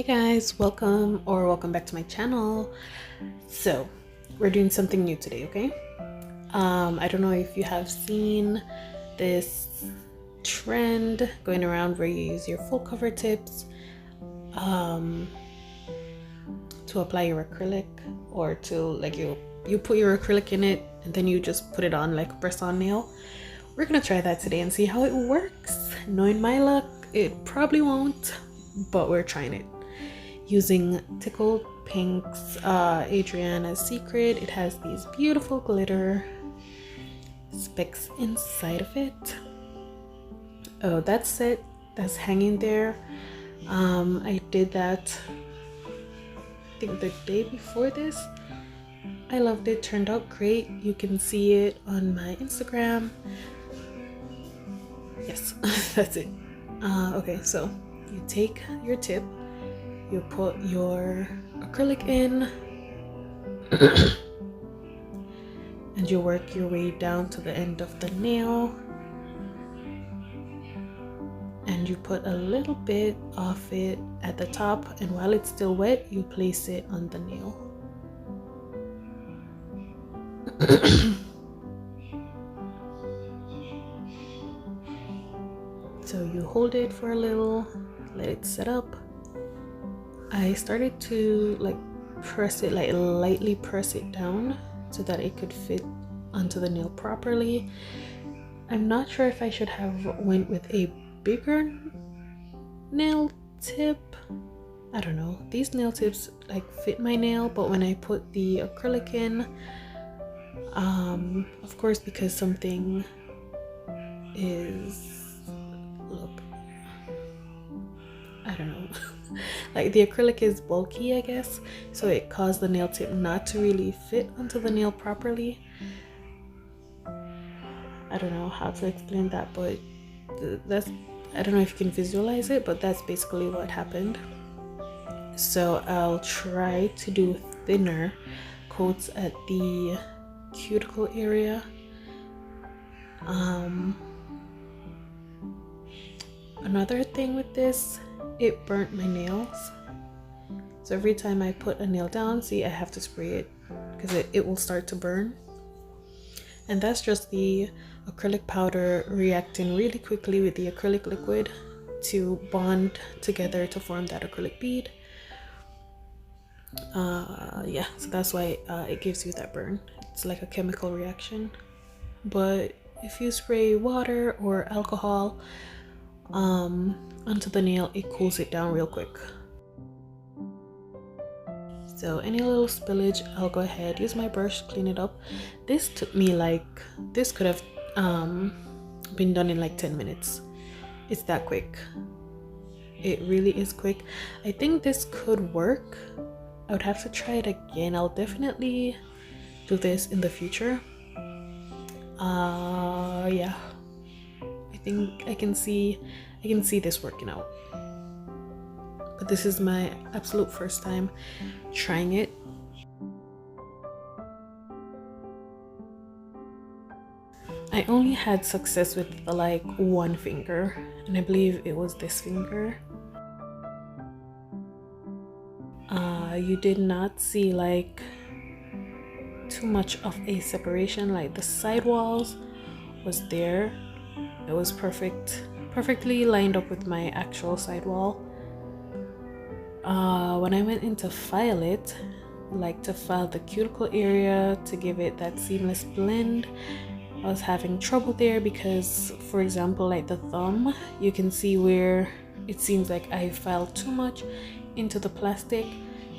Hey guys, welcome back to my channel. So we're doing something new today, okay? I don't know if you have seen this trend going around where you use your full cover tips to apply your acrylic, or to like you put your acrylic in it and then you just put it on like a press-on nail. We're gonna try that today and see how it works. Knowing my luck, it probably won't, but we're trying it. Using Tickled Pinque's Adriana's Secret. It has these beautiful glitter specks inside of it. Oh, that's it. That's hanging there. I did that, I think, the day before this. I loved it. Turned out great. You can see it on my Instagram. Yes, that's it. Okay, so you take your tip, you put your acrylic in, and you work your way down to the end of the nail, and you put a little bit of it at the top, and while it's still wet you place it on the nail. So you hold it for a little, let it set up. I started to like press it, like lightly press it down so that it could fit onto the nail properly. I'm not sure if I should have went with a bigger nail tip. I don't know, these nail tips like fit my nail, but when I put the acrylic in, of course, because something is, look, I don't know, like the acrylic is bulky, I guess, so it caused the nail tip not to really fit onto the nail properly. I don't know how to explain that, but that's, I don't know if you can visualize it, but that's basically what happened. So I'll try to do thinner coats at the cuticle area. Another thing with this, it burnt my nails. So every time I put a nail down, see, I have to spray it because it will start to burn. And that's just the acrylic powder reacting really quickly with the acrylic liquid to bond together to form that acrylic bead. Yeah, so that's why it gives you that burn. It's like a chemical reaction. But if you spray water or alcohol onto the nail, it cools it down real quick. So any little spillage, I'll go ahead, use my brush, clean it up. This took me like, this could have been done in like 10 minutes. It's that quick. It really is quick. I think this could work. I would have to try it again. I'll definitely do this in the future. Yeah, I think I can see this working out. But this is my absolute first time trying it. I only had success with like one finger, and I believe it was this finger. You did not see like too much of a separation. Like the side walls was there. It was perfectly lined up with my actual side wall. When I went in to file it, like to file the cuticle area to give it that seamless blend, I was having trouble there because, for example, like the thumb, you can see where it seems like I filed too much into the plastic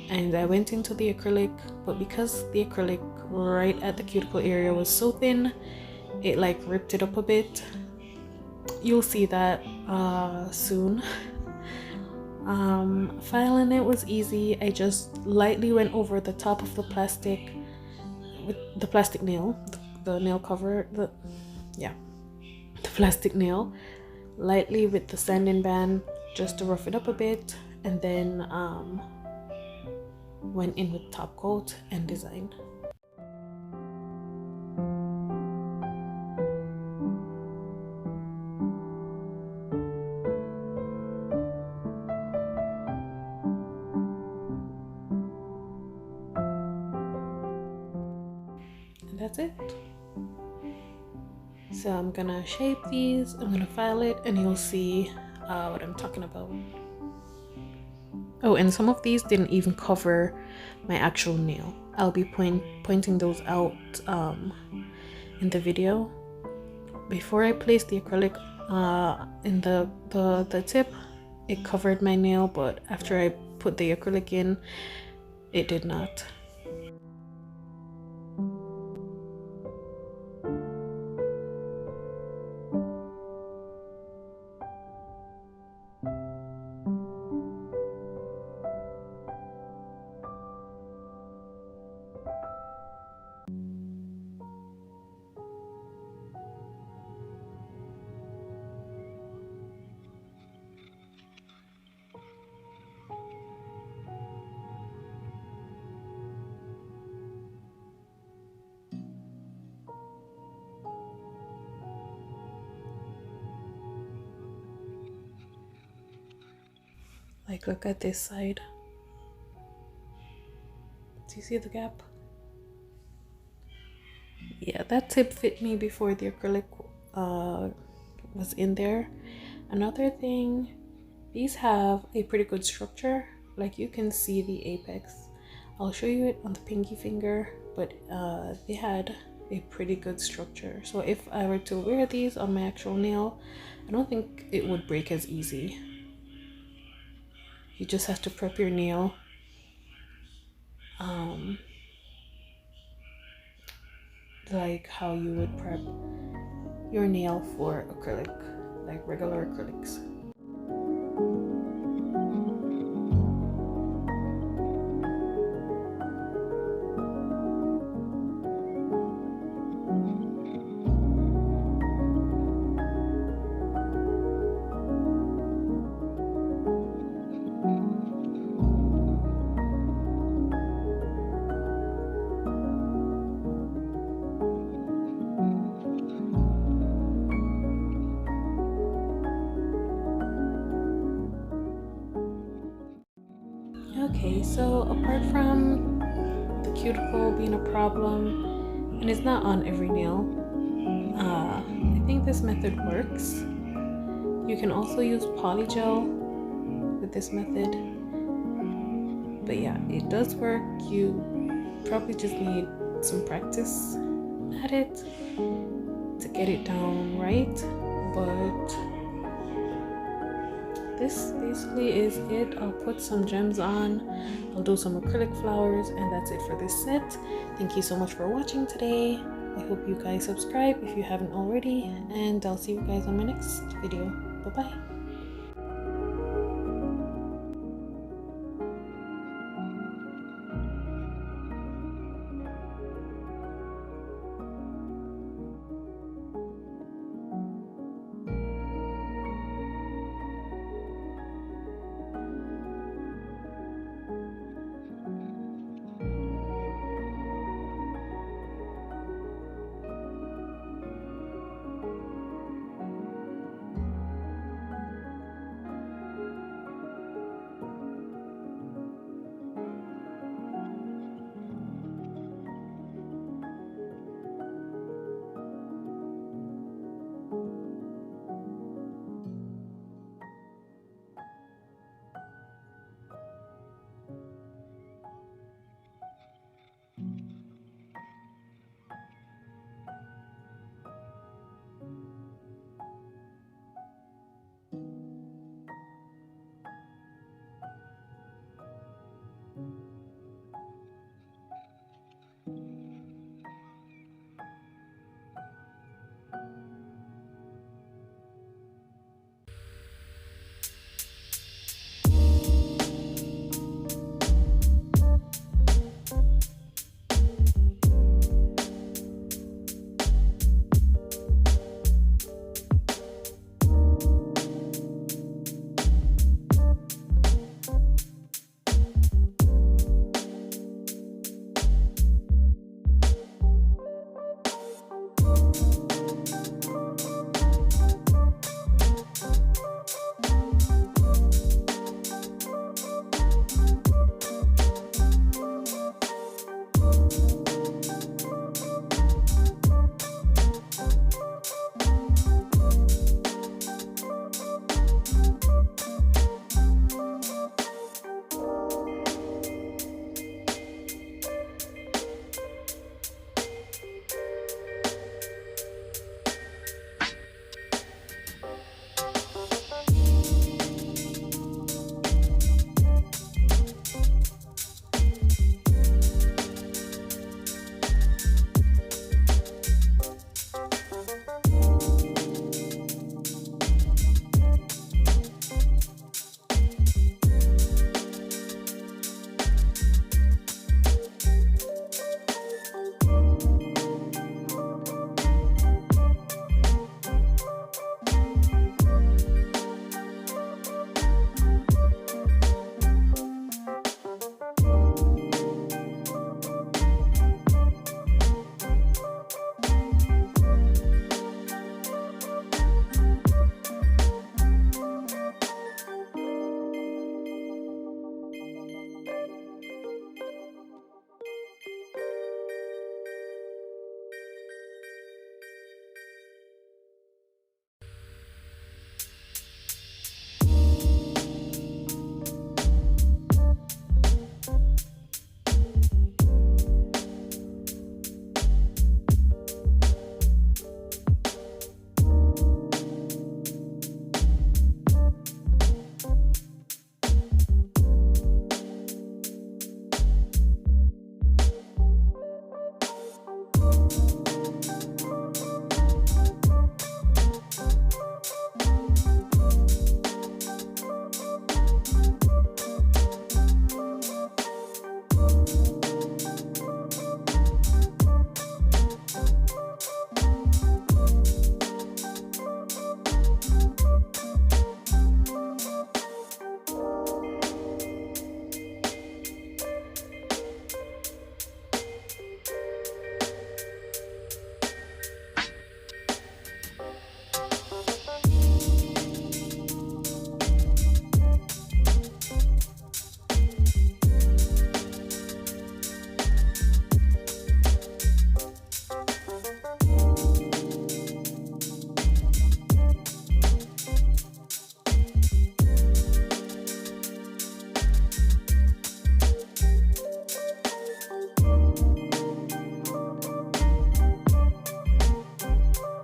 and I went into the acrylic, but because the acrylic right at the cuticle area was so thin, it like ripped it up a bit. You'll see that soon. Filing it was easy. I just lightly went over the top of the plastic with the plastic nail, the nail cover, the plastic nail, lightly with the sanding band just to rough it up a bit, and then went in with top coat and design. that's it. So I'm gonna shape these, I'm gonna file it, and you'll see what I'm talking about. Oh, and some of these didn't even cover my actual nail. I'll be pointing those out in the video. Before I placed the acrylic in the tip, it covered my nail, but after I put the acrylic in, it did not. Like, look at this side. Do you see the gap? Yeah, that tip fit me before the acrylic was in there. Another thing, these have a pretty good structure. Like, you can see the apex. I'll show you it on the pinky finger, but they had a pretty good structure. So if I were to wear these on my actual nail, I don't think it would break as easy. You just have to prep your nail. Like how you would prep your nail for acrylic, like regular acrylics. Okay, so apart from the cuticle being a problem, and it's not on every nail, I think this method works. You can also use polygel with this method, but yeah, it does work. You probably just need some practice at it to get it down right, but this basically is it. I'll put some gems on, I'll do some acrylic flowers, and that's it for this set. Thank you so much for watching today. I hope you guys subscribe if you haven't already, and I'll see you guys on my next video. Bye bye.